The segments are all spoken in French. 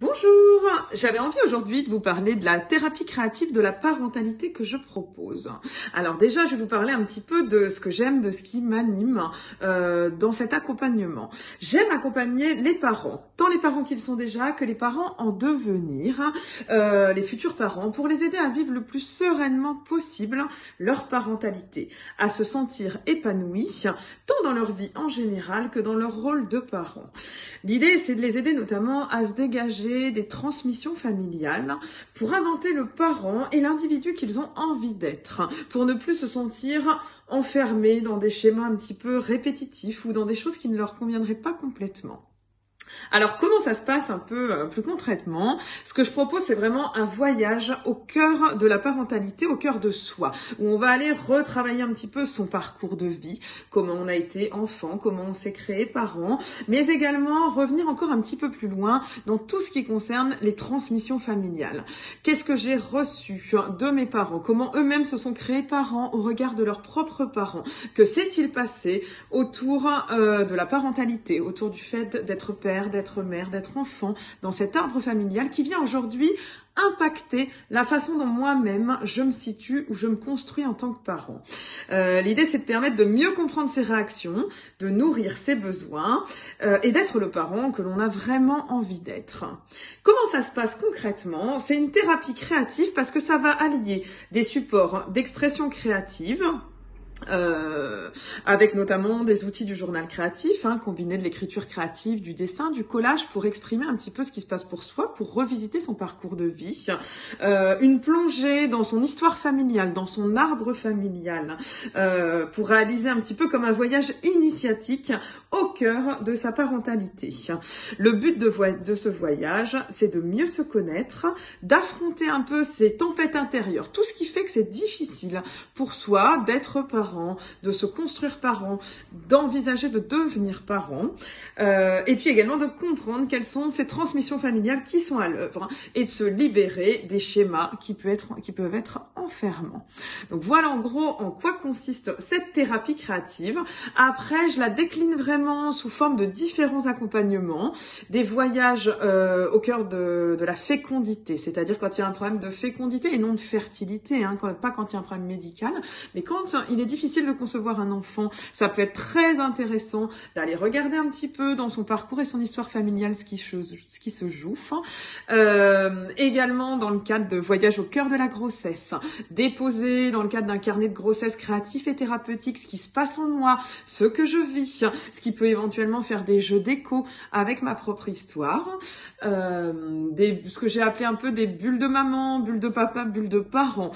Bonjour, j'avais envie aujourd'hui de vous parler de la thérapie créative de la parentalité que je propose. Alors déjà, je vais vous parler un petit peu de ce que j'aime, de ce qui m'anime dans cet accompagnement. J'aime accompagner les parents, tant les parents qu'ils sont déjà que les parents en devenir, les futurs parents, pour les aider à vivre le plus sereinement possible leur parentalité, à se sentir épanouis, tant dans leur vie en général que dans leur rôle de parents. L'idée, c'est de les aider notamment à se dégager des transmissions familiales pour inventer le parent et l'individu qu'ils ont envie d'être, pour ne plus se sentir enfermés dans des schémas un petit peu répétitifs ou dans des choses qui ne leur conviendraient pas complètement. Alors, comment ça se passe un peu plus concrètement? Ce que je propose, c'est vraiment un voyage au cœur de la parentalité, au cœur de soi, où on va aller retravailler un petit peu son parcours de vie, comment on a été enfant, comment on s'est créé parent, mais également revenir encore un petit peu plus loin dans tout ce qui concerne les transmissions familiales. Qu'est-ce que j'ai reçu de mes parents? Comment eux-mêmes se sont créés parents au regard de leurs propres parents? Que s'est-il passé autour de la parentalité, autour du fait d'être père, d'être mère, d'être enfant, dans cet arbre familial qui vient aujourd'hui impacter la façon dont moi-même je me situe ou je me construis en tant que parent. L'idée, c'est de permettre de mieux comprendre ses réactions, de nourrir ses besoins et d'être le parent que l'on a vraiment envie d'être. Comment ça se passe concrètement? C'est une thérapie créative parce que ça va allier des supports d'expression créative, avec notamment des outils du journal créatif, combiné de l'écriture créative, du dessin, du collage pour exprimer un petit peu ce qui se passe pour soi, pour revisiter son parcours de vie, une plongée dans son histoire familiale, dans son arbre familial, pour réaliser un petit peu comme un voyage initiatique au cœur de sa parentalité. Le but de ce voyage, c'est de mieux se connaître, d'affronter un peu ses tempêtes intérieures, tout ce qui fait que c'est difficile pour soi d'être parent, de se construire parent, d'envisager de devenir parent, et puis également de comprendre quelles sont ces transmissions familiales qui sont à l'œuvre et de se libérer des schémas qui peuvent être enfermants. Donc voilà en gros en quoi consiste cette thérapie créative. Après, je la décline vraiment sous forme de différents accompagnements, des voyages au cœur de la fécondité, c'est-à-dire quand il y a un problème de fécondité et non de fertilité, pas quand il y a un problème médical, mais quand il est difficile de concevoir un enfant, ça peut être très intéressant d'aller regarder un petit peu dans son parcours et son histoire familiale ce qui se joue. Également dans le cadre de voyages au cœur de la grossesse, déposer dans le cadre d'un carnet de grossesse créatif et thérapeutique ce qui se passe en moi, ce que je vis, ce qui peut éventuellement faire des jeux d'écho avec ma propre histoire, ce que j'ai appelé un peu des bulles de maman, bulles de papa, bulles de parents,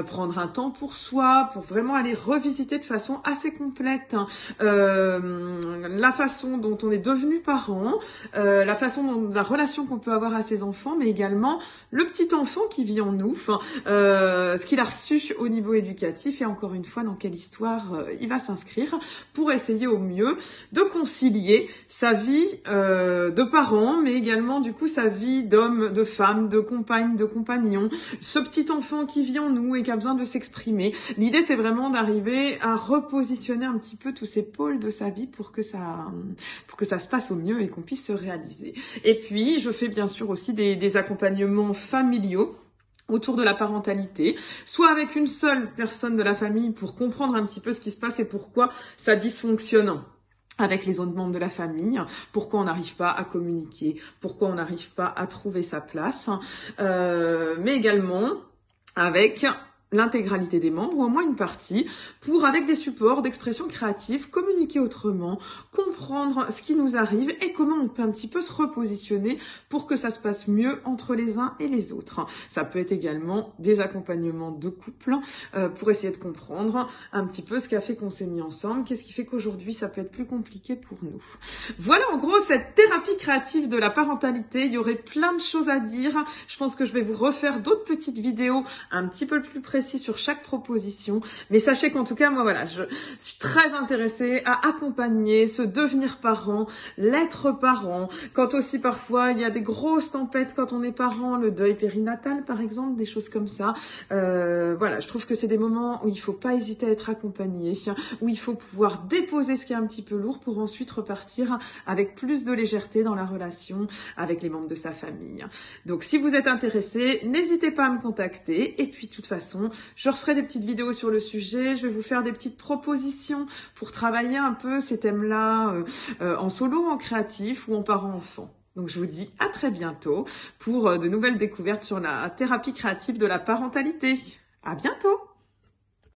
prendre un temps pour soi, pour vraiment aller revisiter de façon assez complète la façon dont on est devenu parent, la façon dont la relation qu'on peut avoir à ses enfants, mais également le petit enfant qui vit en nous, ce qu'il a reçu au niveau éducatif et encore une fois dans quelle histoire il va s'inscrire pour essayer au mieux de concilier sa vie de parent, mais également du coup sa vie d'homme, de femme, de compagne, de compagnon, ce petit enfant qui vit en nous et qui a besoin de s'exprimer. L'idée, c'est vraiment d'arriver à repositionner un petit peu tous ces pôles de sa vie pour que ça se passe au mieux et qu'on puisse se réaliser. Et puis, je fais bien sûr aussi des accompagnements familiaux autour de la parentalité, soit avec une seule personne de la famille pour comprendre un petit peu ce qui se passe et pourquoi ça dysfonctionne avec les autres membres de la famille, pourquoi on n'arrive pas à communiquer, pourquoi on n'arrive pas à trouver sa place, mais également avec l'intégralité des membres, ou au moins une partie, pour, avec des supports d'expression créative, communiquer autrement, comprendre ce qui nous arrive et comment on peut un petit peu se repositionner pour que ça se passe mieux entre les uns et les autres. Ça peut être également des accompagnements de couple pour essayer de comprendre un petit peu ce qui a fait qu'on s'est mis ensemble, qu'est-ce qui fait qu'aujourd'hui ça peut être plus compliqué pour nous. Voilà en gros cette thérapie créative de la parentalité. Il y aurait plein de choses à dire. Je pense que je vais vous refaire d'autres petites vidéos un petit peu plus précises précis sur chaque proposition. Mais sachez qu'en tout cas, moi voilà, je suis très intéressée à accompagner ce devenir parent, l'être parent. Quand aussi parfois il y a des grosses tempêtes quand on est parent, le deuil périnatal par exemple, des choses comme ça. Voilà, je trouve que c'est des moments où il faut pas hésiter à être accompagné, où il faut pouvoir déposer ce qui est un petit peu lourd pour ensuite repartir avec plus de légèreté dans la relation avec les membres de sa famille. Donc si vous êtes intéressé, n'hésitez pas à me contacter. Et puis de toute façon, je referai des petites vidéos sur le sujet. Je vais vous faire des petites propositions pour travailler un peu ces thèmes-là en solo, en créatif ou en parent-enfant. Donc je vous dis à très bientôt pour de nouvelles découvertes sur la thérapie créative de la parentalité. À bientôt!